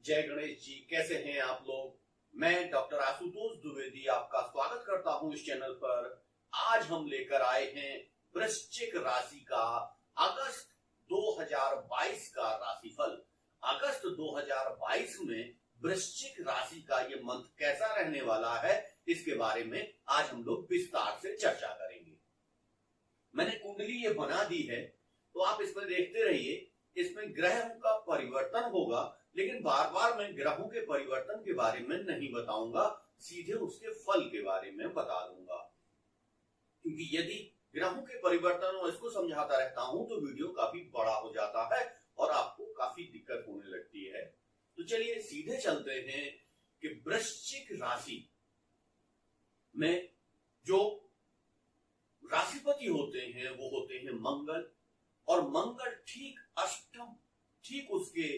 जय गणेश जी। कैसे हैं आप लोग। मैं डॉक्टर आशुतोष द्विवेदी आपका स्वागत करता हूं इस चैनल पर। आज हम लेकर आए हैं वृश्चिक राशि का अगस्त 2022 का राशिफल। अगस्त 2022 में वृश्चिक राशि का ये मंथ कैसा रहने वाला है, इसके बारे में आज हम लोग विस्तार से चर्चा करेंगे। मैंने कुंडली ये बना दी है, तो आप इसमें देखते रहिए। इसमें ग्रहों का परिवर्तन होगा, लेकिन बार बार मैं ग्रहों के परिवर्तन के बारे में नहीं बताऊंगा, सीधे उसके फल के बारे में बता दूंगा। क्योंकि यदि ग्रहों के परिवर्तन और इसको समझाता रहता हूं तो वीडियो काफी बड़ा हो जाता है और आपको काफी दिक्कत होने लगती है। तो चलिए सीधे चलते हैं कि वृश्चिक राशि में जो राशिपति होते हैं वो होते हैं मंगल, और मंगल ठीक अष्टम, ठीक उसके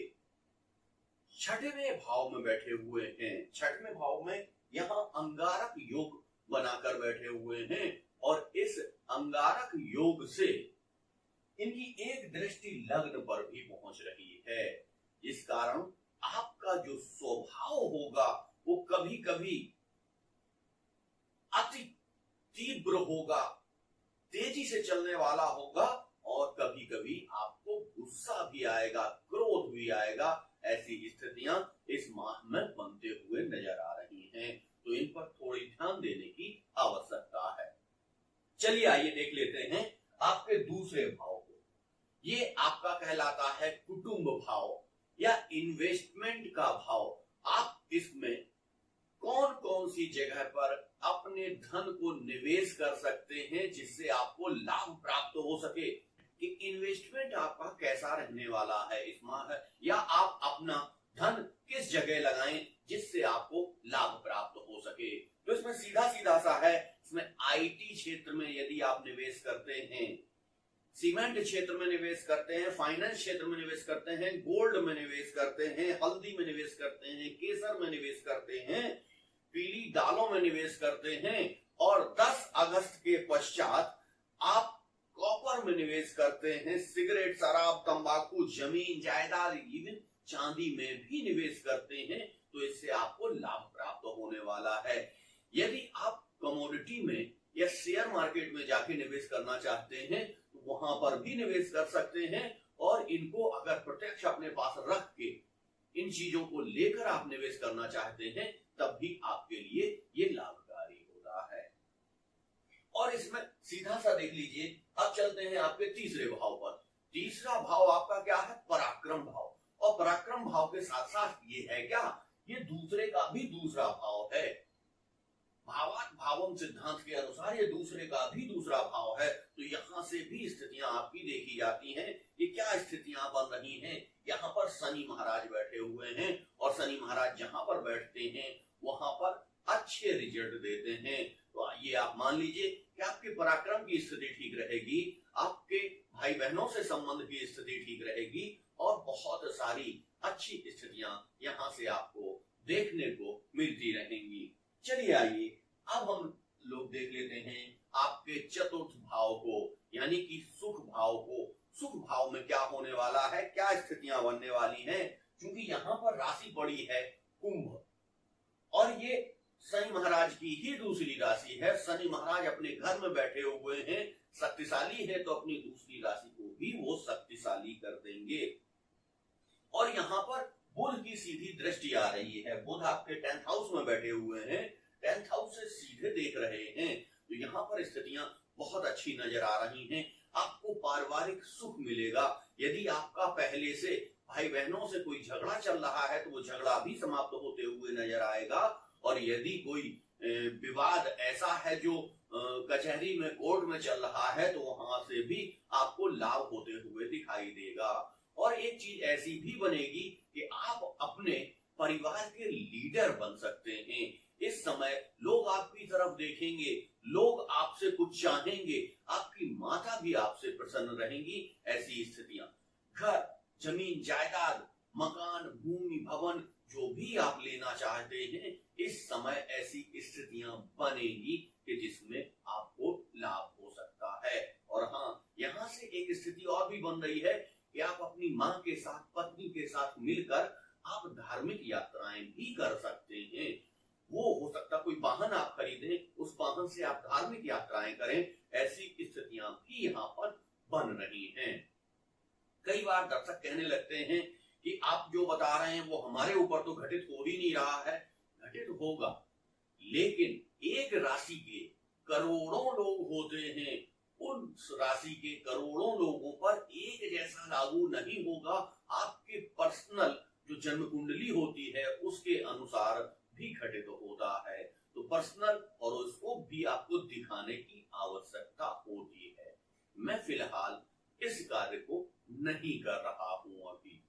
छठवें भाव में बैठे हुए हैं। छठवें भाव में यहां अंगारक योग बनाकर बैठे हुए हैं, और इस अंगारक योग से इनकी एक दृष्टि लग्न पर भी पहुंच रही है। इस कारण आपका जो स्वभाव होगा वो कभी कभी अति तीव्र होगा, तेजी से चलने वाला होगा, और कभी कभी आपको गुस्सा भी आएगा, क्रोध भी आएगा। ऐसी स्थितियां इस माह में बनते हुए नजर आ रही हैं, तो इन पर थोड़ी ध्यान देने की आवश्यकता है। चलिए आइए देख लेते हैं आपके दूसरे भाव को। ये आपका कहलाता है कुटुंब भाव या इन्वेस्टमेंट का भाव। आप इसमें कौन कौन सी जगह पर अपने धन को निवेश कर सकते हैं जिससे आपको लाभ प्राप्त हो सके, कि इन्वेस्टमेंट आपका कैसा रहने वाला है इस माह, या आप अपना धन किस जगह लगाएं जिससे आपको लाभ प्राप्त हो सके। तो इसमें सीधा सीधा सा है, इसमें आईटी क्षेत्र में यदि आप निवेश करते हैं, सीमेंट क्षेत्र में निवेश करते हैं, फाइनेंस क्षेत्र में निवेश करते हैं, गोल्ड में निवेश करते हैं, हल्दी में निवेश करते हैं, केसर में निवेश करते हैं, पीली दालों में निवेश करते हैं, और 10 अगस्त के पश्चात आप कॉपर में निवेश करते हैं, सिगरेट, शराब, तंबाकू, जमीन जायदाद, इवन चांदी में भी निवेश करते हैं, तो इससे आपको लाभ प्राप्त होने वाला है। यदि आप कमोडिटी में या शेयर मार्केट में जाके निवेश करना चाहते हैं तो वहां पर भी निवेश कर सकते हैं, और इनको अगर प्रत्यक्ष अपने पास रख के इन चीजों को लेकर आप निवेश करना चाहते हैं तब भी आपके लिए ये लाभकारी होता है। और इसमें सीधा सा देख लीजिए, अब चलते हैं आपके तीसरे भाव पर। तीसरा भाव आपका क्या है? पराक्रम भाव। और पराक्रम भाव के साथ साथ ये है क्या, ये दूसरे का भी दूसरा भाव है। भावात् भावम सिद्धांत के अनुसार ये दूसरे का भी दूसरा भाव है। तो यहां से भी स्थितियां आपकी देखी जाती हैं। ये क्या स्थितियां बन रही हैं? यहाँ पर शनि महाराज बैठे हुए हैं, और शनि महाराज जहां पर बैठते हैं वहां पर अच्छे रिजल्ट देते हैं। तो ये आप मान लीजिए कि आपके पराक्रम की स्थिति ठीक रहेगी, आपके भाई बहनों से संबंध की स्थिति ठीक रहेगी, और बहुत सारी अच्छी स्थितियां यहां से आपको देखने को मिलती रहेंगी। चलिए आइए अब हम लोग देख लेते हैं आपके चतुर्थ भाव को, यानी कि सुख भाव को। सुख भाव में क्या होने वाला है, क्या स्थितियां बनने वाली हैं? क्योंकि यहाँ पर राशि पड़ी है कुंभ, और ये शनि महाराज की ही दूसरी राशि है। शनि महाराज अपने घर में बैठे हुए हैं, शक्तिशाली है, तो अपनी दूसरी राशि को भी वो शक्तिशाली कर देंगे। और यहाँ पर बुध की सीधी दृष्टि आ रही है। बुध आपके 10th हाउस में बैठे हुए हैं, 10th हाउस से सीधे देख रहे हैं, तो यहाँ पर स्थितियां बहुत अच्छी नजर आ रही हैं। आपको पारिवारिक सुख मिलेगा। यदि आपका पहले से भाई बहनों से कोई झगड़ा चल रहा है तो वो झगड़ा भी समाप्त होते हुए नजर आएगा, और यदि कोई विवाद ऐसा है जो कचहरी में, कोर्ट में चल रहा है, तो वहां से भी आपको लाभ होते हुए दिखाई देगा। और एक चीज ऐसी भी बनेगी कि आप अपने परिवार के लीडर बन सकते हैं। इस समय लोग आपकी तरफ देखेंगे, लोग आपसे कुछ चाहेंगे, आपकी माता भी आपसे प्रसन्न रहेंगी। ऐसी स्थितियां, घर, जमीन जायदाद, मकान, भूमि, भवन जो भी आप लेना चाहते हैं, इस समय ऐसी स्थितियां बनेगी कि जिसमें आपको लाभ हो सकता है। और हाँ, यहाँ से एक स्थिति और भी बन रही है कि आप अपनी मां के साथ, पत्नी के साथ मिलकर आप धार्मिक यात्राएं भी कर सकते हैं। वो हो सकता कोई वाहन आप खरीदें, उस वाहन से आप धार्मिक यात्राएं करें, ऐसी स्थितियां भी यहाँ पर बन रही हैं। कई बार दर्शक कहने लगते हैं कि आप जो बता रहे हैं वो हमारे ऊपर तो घटित हो ही नहीं रहा है। घटित होगा, लेकिन एक राशि के करोड़ों लोग होते हैं, उस राशि के करोड़ों लोगों पर एक जैसा लागू नहीं होगा। आपके पर्सनल जो जन्म कुंडली होती है उसके अनुसार भी घटित होता है। तो पर्सनल हॉरोस्कोप भी आपको दिखाने की आवश्यकता होती है। मैं फिलहाल इस कार्य को नहीं कर रहा हूं अभी।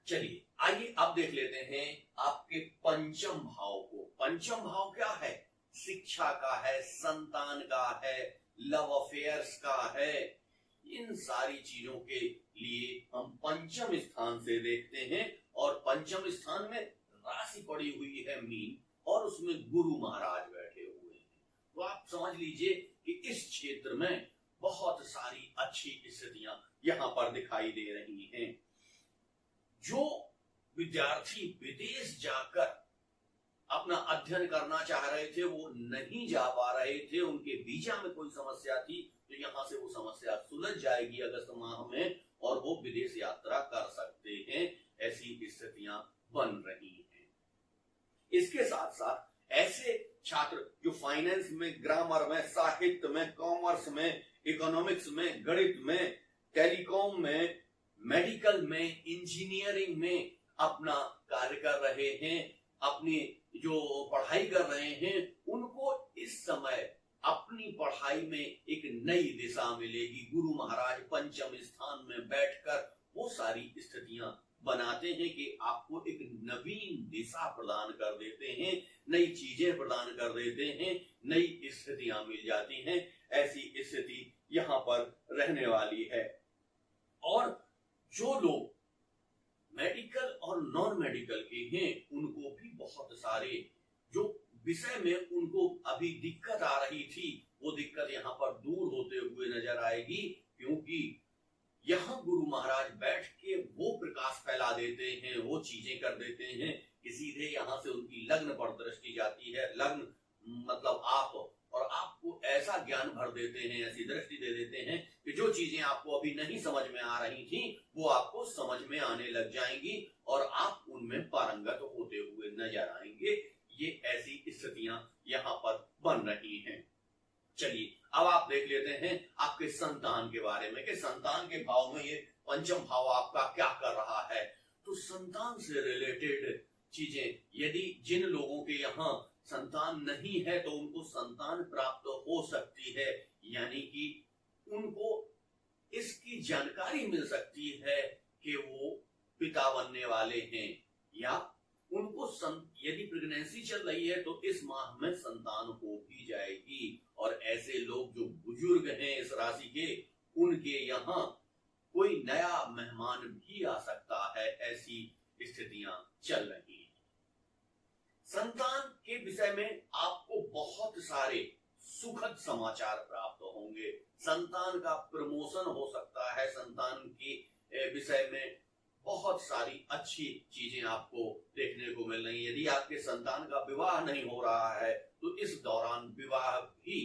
चलिए आइए अब देख लेते हैं आपके पंचम भाव को। पंचम भाव क्या है? शिक्षा का है, संतान का है, लव अफेयर्स का है। इन सारी चीजों के लिए हम पंचम स्थान से देखते हैं, और पंचम स्थान में राशि पड़ी हुई है मीन, और उसमें गुरु महाराज बैठे हुए हैं। तो आप समझ लीजिए कि इस क्षेत्र में बहुत सारी अच्छी स्थितियां यहां पर दिखाई दे रही हैं। जो विद्यार्थी विदेश जाकर अपना अध्ययन करना चाह रहे थे वो नहीं जा पा रहे थे, उनके वीजा में कोई समस्या थी, तो यहां से वो समस्या सुलझ जाएगी अगस्त माह में, और वो विदेश यात्रा कर सकते हैं। ऐसी स्थितियां बन रही हैं। इसके साथ साथ ऐसे छात्र जो फाइनेंस में, ग्रामर में, साहित्य में, कॉमर्स में, इकोनॉमिक्स में, गणित में, टेलीकॉम में, मेडिकल में, इंजीनियरिंग में अपना कार्य कर रहे हैं, अपनी जो पढ़ाई कर रहे हैं, उनको इस समय अपनी पढ़ाई में एक नई दिशा मिलेगी। गुरु महाराज पंचम स्थान में बैठकर वो सारी स्थितियां बनाते हैं कि आपको एक नवीन दिशा प्रदान कर देते हैं, नई चीजें प्रदान कर देते हैं, नई स्थितियां मिल जाती हैं। ऐसी स्थिति यहां पर रहने वाली है। और जो लोग मेडिकल और नॉन मेडिकल के हैं, उनको भी बहुत सारे जो विषय में उनको अभी दिक्कत आ रही थी, वो दिक्कत यहाँ पर दूर होते हुए नजर आएगी, क्योंकि यहाँ गुरु महाराज बैठ के वो प्रकाश फैला देते हैं, वो चीजें कर देते हैं कि सीधे यहाँ से उनकी लग्न पर दृष्टि जाती है। लग्न मतलब आप, और आपको ऐसा ज्ञान भर देते हैं, ऐसी दृष्टि दे देते हैं कि जो चीजें आपको अभी नहीं समझ में आ रही थी वो आपको समझ में आने लग जाएंगी, और आप उनमें पारंगत होते हुए नजर आएंगे। ये ऐसी स्थितियां यहाँ पर बन रही हैं। चलिए अब आप देख लेते हैं आपके संतान के बारे में, कि संतान के भाव में ये पंचम भाव आपका क्या कर रहा है। तो संतान से रिलेटेड चीजें, यदि जिन लोगों के यहाँ संतान नहीं है तो उनको संतान प्राप्त हो सकती है, यानी कि उनको इसकी जानकारी मिल सकती है कि वो पिता बनने वाले हैं, या उनको यदि प्रेगनेंसी चल रही है तो इस माह में संतान हो भी जाएगी। और ऐसे लोग जो बुजुर्ग हैं इस राशि के, उनके यहाँ कोई नया मेहमान भी आ सकता है। ऐसी स्थितियां चल रही हैं। संतान के विषय में आपको बहुत सारे सुखद समाचार प्राप्त होंगे। संतान का प्रमोशन हो सकता है। संतान के विषय में बहुत सारी अच्छी चीजें आपको देखने को मिल रही है। यदि आपके संतान का विवाह नहीं हो रहा है तो इस दौरान विवाह भी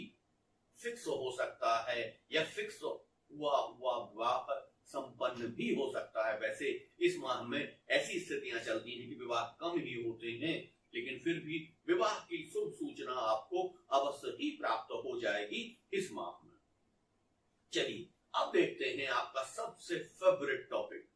फिक्स हो सकता है, या फिक्स हुआ विवाह संपन्न भी हो सकता है। वैसे इस माह में ऐसी स्थितियां चलती हैं कि विवाह कम ही होते हैं, लेकिन फिर भी विवाह की शुभ सूचना आपको अवश्य ही प्राप्त हो जाएगी इस माह में। चलिए अब देखते हैं आपका सबसे favourite topic,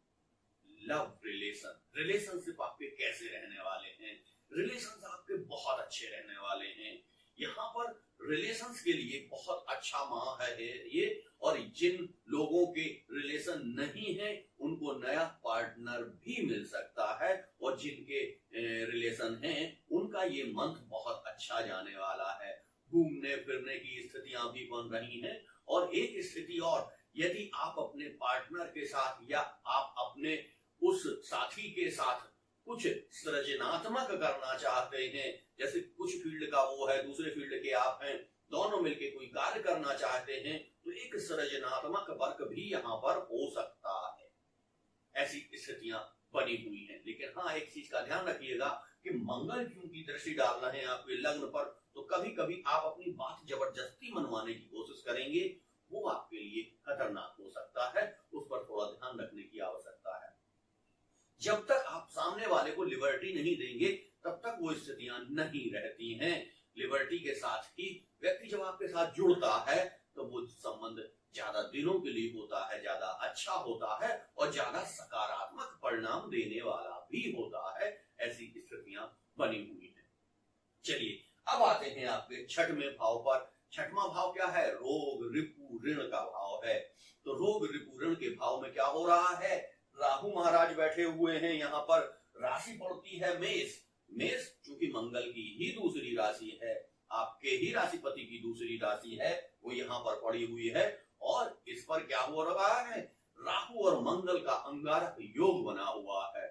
love relation. Relationship आपके कैसे रहने वाले हैं? रिलेशंस आपके बहुत अच्छे रहने वाले हैं। यहाँ पर रिलेशंस के लिए बहुत अच्छा माह है ये, और जिन लोगों के रिलेशन नहीं है उनको नया पार्टनर भी मिल सकता है, और जिनके रिलेशन हैं उनका ये मंथ बहुत अच्छा जाने वाला है। घूमने फिरने की स्थितियां भी बन रही हैं। और एक स्थिति और, यदि आप अपने पार्टनर के साथ या आप अपने उस साथी के साथ कुछ सृजनात्मक करना चाहते हैं, जैसे कुछ फील्ड का वो है, दूसरे फील्ड के आप हैं, दोनों मिलकर कोई कार्य करना चाहते हैं, तो एक सृजनात्मक वर्क भी यहाँ पर हो सकता है। ऐसी स्थितियां बनी हुई हैं। लेकिन हाँ, एक चीज का ध्यान रखिएगा कि मंगल क्योंकि दृष्टि डाल रहे हैं आपके लग्न पर, तो कभी कभी आप अपनी बात जबरदस्ती मनवाने की कोशिश करेंगे, वो आपके लिए खतरनाक हो सकता है। उस पर थोड़ा ध्यान रखने की आवश्यकता है। जब तक आप सामने वाले को लिबर्टी नहीं देंगे, तब तक वो स्थितियां नहीं रहती हैं। लिबर्टी के साथ ही व्यक्ति जब आपके साथ जुड़ता है, तो वो संबंध ज्यादा दिनों के लिए होता है, ज्यादा अच्छा होता है और ज्यादा सकारात्मक परिणाम देने वाला भी होता है। ऐसी स्थितियां बनी हुई हैं। चलिए अब आते हैं आपके छठवें भाव पर। छठवां भाव क्या है? रोग, रिपु, ऋण का भाव है। तो रोग, रिपु, ऋण के भाव में क्या हो रहा है? राहु महाराज बैठे हुए हैं यहाँ पर। राशि पड़ती है मेष। मेष चूंकि मंगल की ही दूसरी राशि है, आपके ही राशिपति की दूसरी राशि है, वो यहाँ पर पड़ी हुई है। और इस पर क्या हो रहा है? राहु और मंगल का अंगारक योग बना हुआ है।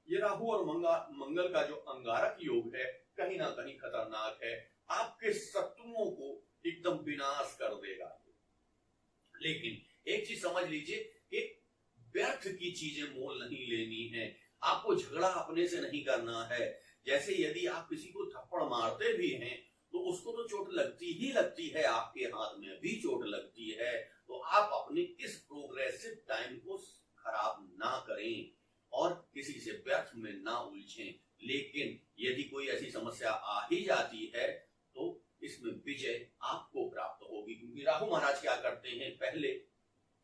ये राहु और मंगल का जो अंगारक योग है, कहीं ना कहीं खतरनाक है। आपके शत्रुओं को एकदम विनाश कर देगा। लेकिन एक चीज समझ लीजिए कि व्यर्थ की चीजें मोल नहीं लेनी है। आपको झगड़ा अपने से नहीं करना है। जैसे यदि आप किसी को थप्पड़ मारते भी हैं, तो उसको तो चोट लगती ही लगती है, आपके हाथ में भी चोट लगती है। तो आप अपने इस प्रोग्रेसिव टाइम को खराब ना करें और किसी से व्यर्थ में ना उलझें। लेकिन यदि कोई ऐसी समस्या आ ही जाती है, तो इसमें विजय आपको प्राप्त होगी। क्योंकि राहु महाराज क्या करते हैं? पहले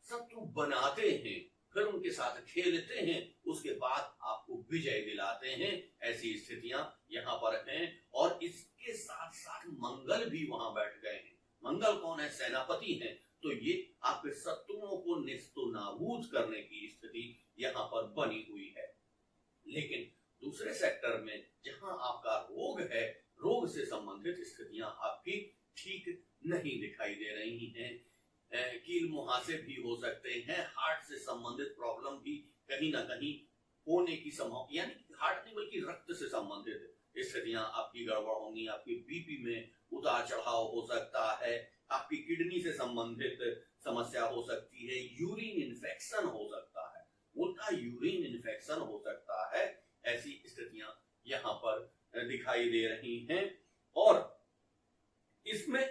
शत्रु बनाते हैं, फिर उनके साथ खेलते हैं, उसके बाद आपको विजय दिलाते हैं। ऐसी स्थितियां यहाँ पर हैं। और इसके साथ साथ मंगल भी वहां बैठ गए हैं। मंगल कौन है? सेनापति हैं। तो ये आपके शत्रुओं को निस्तो नाबूद करने की स्थिति यहाँ पर बनी हुई है। लेकिन दूसरे सेक्टर में जहां आपका रोग है, रोग से संबंधित स्थितियां आपकी ठीक नहीं दिखाई दे रही हैं। कील मुहासे भी हो सकते हैं। हार्ट से संबंधित प्रॉब्लम भी कहीं ना कहीं होने की संभावना, यानी हार्ट नहीं बल्कि रक्त से संबंधित स्थितियां आपकी गड़बड़ होंगी। आपके बीपी में उतार चढ़ाव हो सकता है। आपकी किडनी से संबंधित समस्या हो सकती है। यूरिन इन्फेक्शन हो सकता है, उल्टा यूरिन इन्फेक्शन हो सकता है। ऐसी स्थितियां यहाँ पर दिखाई दे रही हैं। और इसमें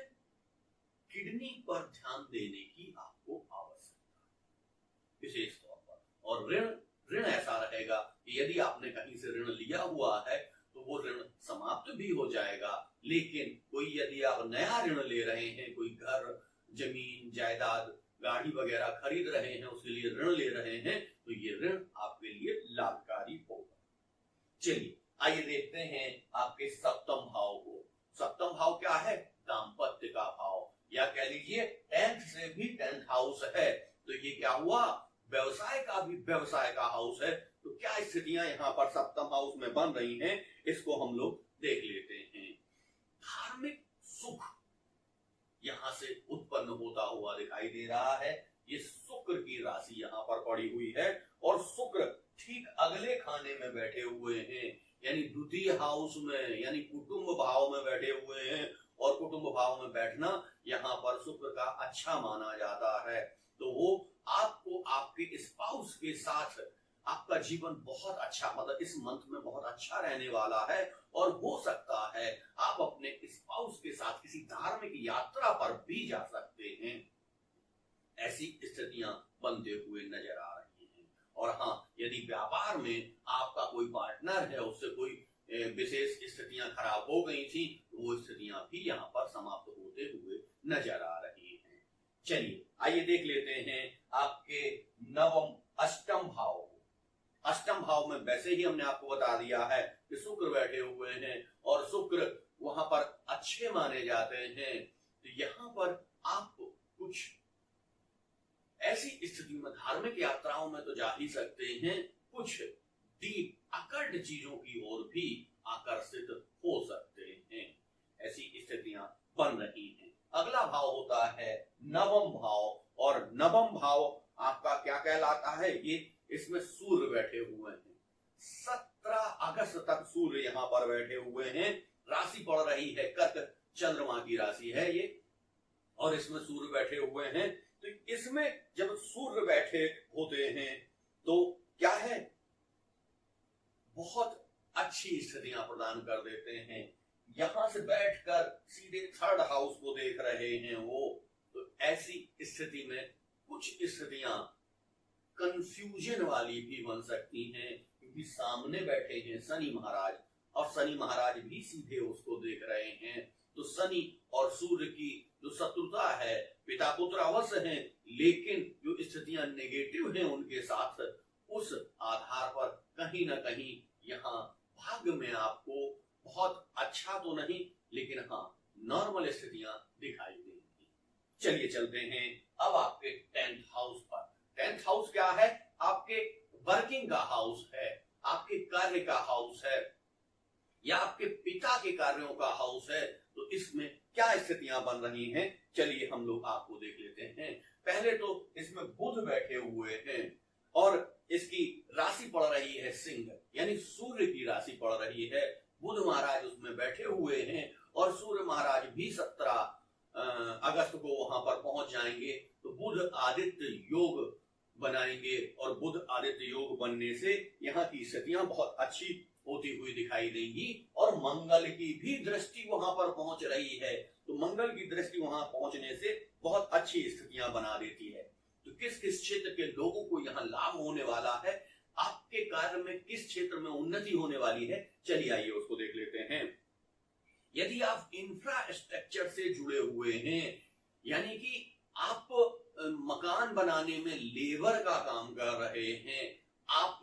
किडनी पर ध्यान देने की आपको आवश्यकता है विशेष तौर पर। और ऋण ऐसा रहेगा कि यदि आपने कहीं से ऋण लिया हुआ है, तो वो ऋण समाप्त भी हो जाएगा। लेकिन कोई यदि आप नया ऋण ले रहे हैं, कोई घर, जमीन, जायदाद, गाड़ी वगैरह खरीद रहे हैं, उसके लिए ऋण ले रहे हैं, तो ये ऋण आपके लिए लाभकारी होगा। चलिए आइए देखते हैं आपके सप्तम भाव को। सप्तम भाव क्या है? दाम्पत्य का भाव, या कह लीजिए 10th से भी 10th हाउस है। तो ये क्या हुआ? व्यवसाय का भी व्यवसाय का हाउस है। तो क्या स्थितियां यहाँ पर सप्तम हाउस में बन रही हैं, इसको हम लोग देख लेते हैं। धार्मिक सुख यहां से उत्पन्न होता हुआ दिखाई दे रहा है। ये शुक्र की राशि यहाँ पर पड़ी हुई है और शुक्र ठीक अगले खाने में बैठे हुए हैं, यानी द्वितीय हाउस में, यानी कुटुंब भाव में बैठे हुए हैं। और कुटुंब भाव में बैठना यहाँ पर शुक्र का अच्छा माना जाता है। तो वो आपको आपके स्पाउस के साथ आपका जीवन बहुत अच्छा, मतलब इस मंथ में बहुत अच्छा रहने वाला है। और हो सकता है आप अपने स्पाउस के साथ किसी धार्मिक यात्रा पर भी जा सकते हैं। ऐसी स्थितियां बनते हुए नजर आ रही हैं। और हाँ, यदि व्यापार में आपका कोई पार्टनर है, उससे कोई विशेष स्थितियां खराब हो गई थी, तो वो स्थितियां भी यहाँ पर समाप्त होते हुए नजर आ रही हैं। चलिए आइए देख लेते हैं आपके नवम अष्टम भाव को। अष्टम भाव में वैसे ही हमने आपको बता दिया है कि शुक्र बैठे हुए हैं और शुक्र वहां पर अच्छे माने जाते हैं। तो यहाँ पर आप कुछ ऐसी स्थिति में धार्मिक यात्राओं में तो जा ही सकते हैं, कुछ डीप अकल्ट चीजों की ओर भी आकर्षित हो सकते हैं। ऐसी स्थितियां बन रही हैं। अगला भाव होता है नवम भाव। और नवम भाव आपका क्या कहलाता है? ये इसमें सूर्य बैठे हुए हैं। 17 अगस्त तक सूर्य यहाँ पर बैठे हुए हैं। राशि पड़ रही है कर्क, चंद्रमा की राशि है ये, और इसमें सूर्य बैठे हुए हैं। तो इसमें जब सूर्य बैठे होते हैं, तो क्या है, बहुत अच्छी स्थितियां प्रदान कर देते हैं। यहां से बैठकर सीधे थर्ड हाउस को देख रहे हैं वो, तो ऐसी स्थिति में कुछ स्थितियां कंफ्यूजन वाली भी बन सकती हैं, क्योंकि सामने बैठे हैं शनि महाराज और शनि महाराज भी सीधे उसको देख रहे हैं। तो शनि और सूर्य की जो शत्रुता है, पिता पुत्र अवश्य हैं, लेकिन जो स्थितियां नेगेटिव हैं उनके साथ, उस आधार पर कहीं ना कहीं यहाँ भाग्य में आपको बहुत अच्छा तो नहीं, लेकिन हाँ नॉर्मल स्थितियां दिखाई देंगी। चलिए चलते हैं अब आपके 10th हाउस पर। 10th हाउस क्या है? आपके वर्किंग का हाउस है, आपके कार्य का हाउस है, या आपके पिता के कार्यों का हाउस है। तो इसमें क्या स्थितियां बन रही हैं, चलिए हम लोग आपको देख लेते हैं। पहले तो इसमें बुध बैठे हुए हैं और इसकी राशि पड़ रही है सिंह, यानी सूर्य की राशि पड़ रही है। बुध महाराज उसमें बैठे हुए हैं और सूर्य महाराज भी 17 अगस्त को वहां पर पहुंच जाएंगे। तो बुध आदित्य योग बनाएंगे और बुध आदित्य योग बनने से यहाँ की स्थितियां बहुत अच्छी होती हुई दिखाई देंगी। और मंगल की भी दृष्टि वहां पर पहुंच रही है, तो मंगल की दृष्टि वहां पहुंचने से बहुत अच्छी स्थितियां बना देती है। तो किस किस क्षेत्र के लोगों को यहाँ लाभ होने वाला है, आपके कार्य में किस क्षेत्र में उन्नति होने वाली है, चलिए आइए उसको देख लेते हैं। यदि आप इंफ्रास्ट्रक्चर से जुड़े हुए हैं, यानी कि आप मकान बनाने में लेबर का काम कर रहे हैं, आप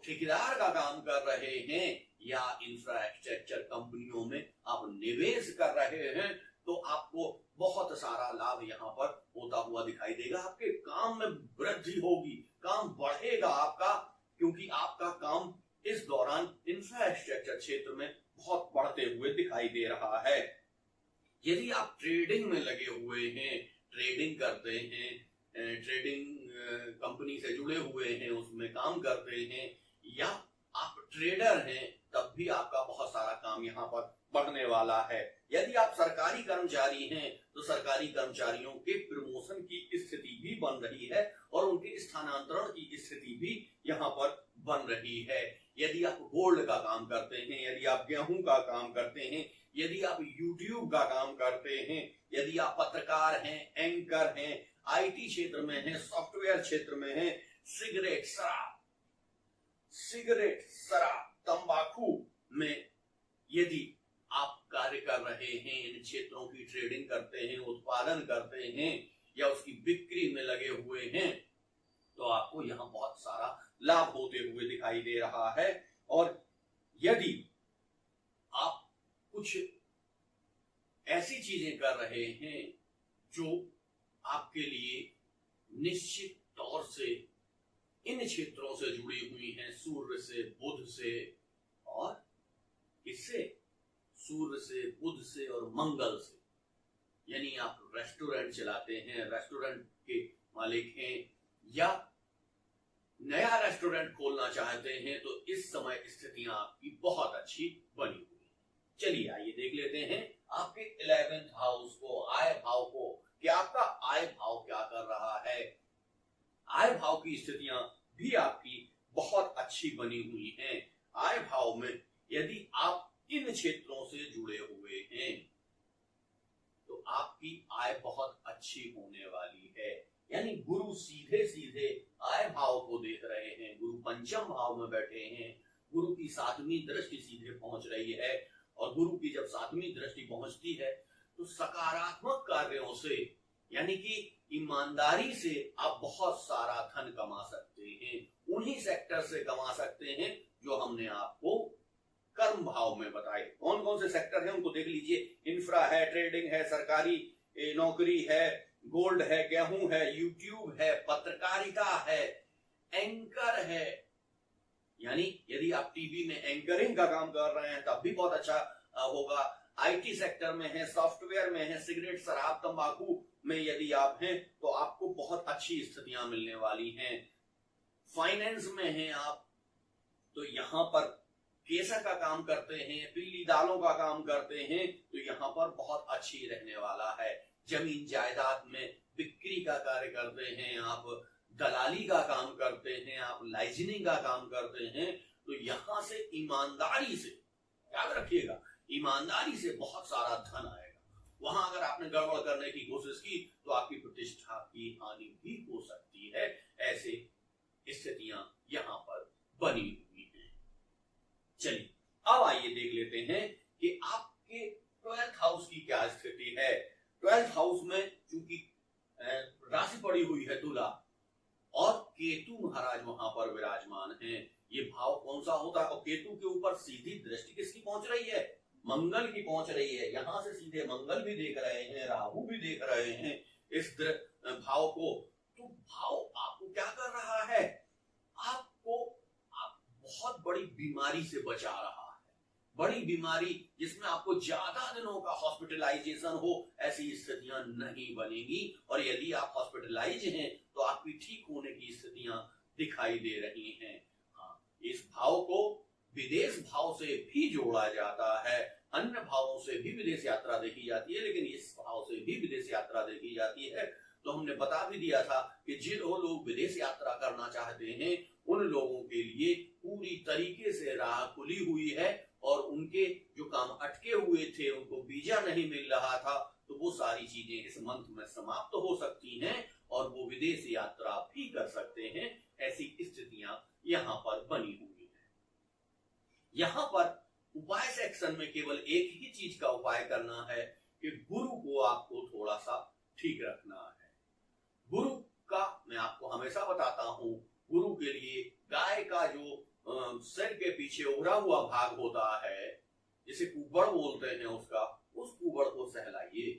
ठेकेदार का काम कर रहे हैं, या इंफ्रास्ट्रक्चर कंपनियों में आप निवेश कर रहे हैं, तो आपको बहुत सारा लाभ यहाँ पर होता हुआ दिखाई देगा। आपके काम में वृद्धि होगी, काम बढ़ेगा आपका, क्योंकि आपका काम इस दौरान इंफ्रास्ट्रक्चर क्षेत्र में बहुत बढ़ते हुए दिखाई दे रहा है। यदि आप ट्रेडिंग में लगे हुए हैं, ट्रेडिंग करते हैं, ट्रेडिंग कंपनी से जुड़े हुए हैं, उसमें काम करते हैं, या आप ट्रेडर हैं, तब भी आपका बहुत सारा काम यहाँ पर बढ़ने वाला है। यदि आप सरकारी कर्मचारी हैं, तो सरकारी कर्मचारियों के प्रमोशन की स्थिति भी बन रही है और उनके स्थानांतरण की स्थिति भी यहाँ पर बन रही है। यदि आप गोल्ड का काम करते हैं, यदि आप गेहूं का काम करते हैं, यदि आप यूट्यूब का काम करते हैं, यदि आप पत्रकार हैं, एंकर हैं, आईटी क्षेत्र में हैं, सॉफ्टवेयर क्षेत्र में हैं, सिगरेट, शराब, तंबाकू में यदि आप कार्य कर रहे हैं, इन क्षेत्रों की ट्रेडिंग करते हैं, उत्पादन करते हैं, या उसकी बिक्री में लगे हुए हैं, तो आपको यहाँ बहुत सारा लाभ होते हुए दिखाई दे रहा है। और यदि आप कुछ ऐसी चीजें कर रहे हैं जो आपके लिए निश्चित तौर से इन क्षेत्रों से जुड़ी हुई हैं, सूर्य से, बुध से, और किससे? सूर्य से, बुध से और मंगल से। यानी आप रेस्टोरेंट चलाते हैं, रेस्टोरेंट के मालिक हैं, या नया रेस्टोरेंट खोलना चाहते हैं, तो इस समय स्थितियां आपकी बहुत अच्छी बनी हुई है। चलिए आइए देख लेते हैं आपके 11th हाउस को, आय भाव को, कि आपका आय भाव क्या कर रहा है। आय भाव की स्थितियां भी आपकी बहुत अच्छी बनी हुई हैं। आय भाव में यदि आप इन क्षेत्रों से जुड़े हुए हैं, तो आपकी आय बहुत अच्छी होने वाली है। यानी गुरु सीधे सीधे आय भाव को देख रहे हैं, गुरु पंचम भाव में बैठे हैं, गुरु की 7वीं दृष्टि सीधे पहुंच रही है, और गुरु की जब 7वीं दृष्टि पहुंचती है, तो सकारात्मक कार्यों से, यानी कि ईमानदारी से आप बहुत सारा धन कमा सकते हैं। उन्हीं सेक्टर से कमा सकते हैं जो हमने आपको कर्म भाव में बताए। कौन कौन से सेक्टर हैं उनको देख लीजिए। इंफ्रा है, ट्रेडिंग है, सरकारी नौकरी है, गोल्ड है, गेहूं है, यूट्यूब है, पत्रकारिता है, एंकर है, यानी यदि आप टीवी में एंकरिंग का काम कर रहे हैं तब भी बहुत अच्छा होगा। आईटी सेक्टर में है, सॉफ्टवेयर में है, सिगरेट, शराब, तंबाकू में यदि आप हैं, तो आपको बहुत अच्छी स्थितियां मिलने वाली हैं। फाइनेंस में हैं आप, तो यहां पर केसर का काम करते हैं, पीली दालों का काम करते हैं, तो यहाँ पर बहुत अच्छी रहने वाला है। जमीन जायदाद में बिक्री का कार्य करते हैं आप, दलाली का काम करते हैं, आप लाइजनिंग का काम करते हैं, तो यहां से ईमानदारी से, याद रखिएगा, ईमानदारी से बहुत सारा धन आएगा। वहां अगर आपने गड़बड़ करने की कोशिश की तो आपकी प्रतिष्ठा की हानि भी हो सकती है। ऐसे स्थितियां यहां पर बनी हुई हैं। चलिए अब आइए देख लेते हैं कि आपके 12th हाउस की क्या स्थिति है। 12th हाउस में चूंकि राशि पड़ी हुई है तुला और केतु महाराज वहां पर विराजमान हैं। ये भाव कौन सा होता है, और केतु के ऊपर सीधी दृष्टि किसकी पहुंच रही है, मंगल की पहुंच रही है। यहां से सीधे मंगल भी देख रहे हैं, राहु भी देख रहे हैं इस भाव को। तो भाव आपको क्या कर रहा है, आपको आप बहुत बड़ी बीमारी से बचा रहा है। बड़ी बीमारी जिसमें आपको ज्यादा दिनों का हॉस्पिटलाइजेशन हो, ऐसी स्थितियां नहीं बनेगी। और यदि आप हॉस्पिटलाइज हैं तो आपकी ठीक होने की स्थितियां दिखाई दे रही हैं। हाँ, इस भाव को विदेश भाव से भी जोड़ा जाता है। अन्य भावों से भी विदेश यात्रा देखी जाती है, लेकिन इस भाव से भी विदेश यात्रा देखी जाती है। तो हमने बता भी दिया था कि जिन लोग विदेश यात्रा करना चाहते हैं उन लोगों के लिए पूरी तरीके से राह खुली हुई है, और उनके जो काम अटके हुए थे, उनको वीजा नहीं मिल रहा था, तो वो सारी चीजें इस मंथ में समाप्त हो सकती हैं और वो विदेश यात्रा भी कर सकते हैं। ऐसी स्थितियां यहां पर बनी हुई है। यहां पर उपाय सेक्शन में केवल एक ही चीज का उपाय करना है कि गुरु को आपको थोड़ा सा ठीक रखना है। गुरु का मैं आपको हमेशा बताता हूं, गुरु के लिए गाय का जो सिर के पीछे उभरा हुआ भाग होता है, जिसे कुबड़ बोलते हैं, उस कुबड़ को सहलाइए,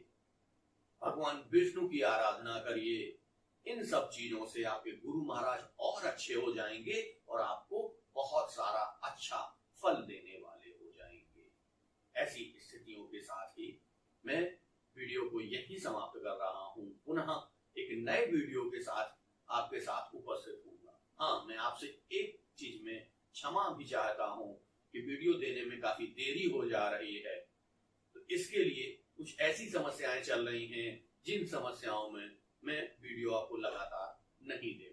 भगवान विष्णु की आराधना करिए। इन सब चीजों से आपके गुरु महाराज और अच्छे हो जाएंगे और आपको बहुत सारा अच्छा फल देने वाले हो जाएंगे। ऐसी स्थितियों के साथ ही मैं वीडियो को यही समाप्त कर रहा हूं। पुनः एक नए वीडियो के साथ आपके साथ उपस्थित होऊंगा। हाँ, मैं आपसे एक चीज में क्षमा भी चाहता हूं कि वीडियो देने में काफी देरी हो जा रही है। तो इसके लिए कुछ ऐसी समस्याएं चल रही हैं जिन समस्याओं में मैं वीडियो आपको लगातार नहीं दे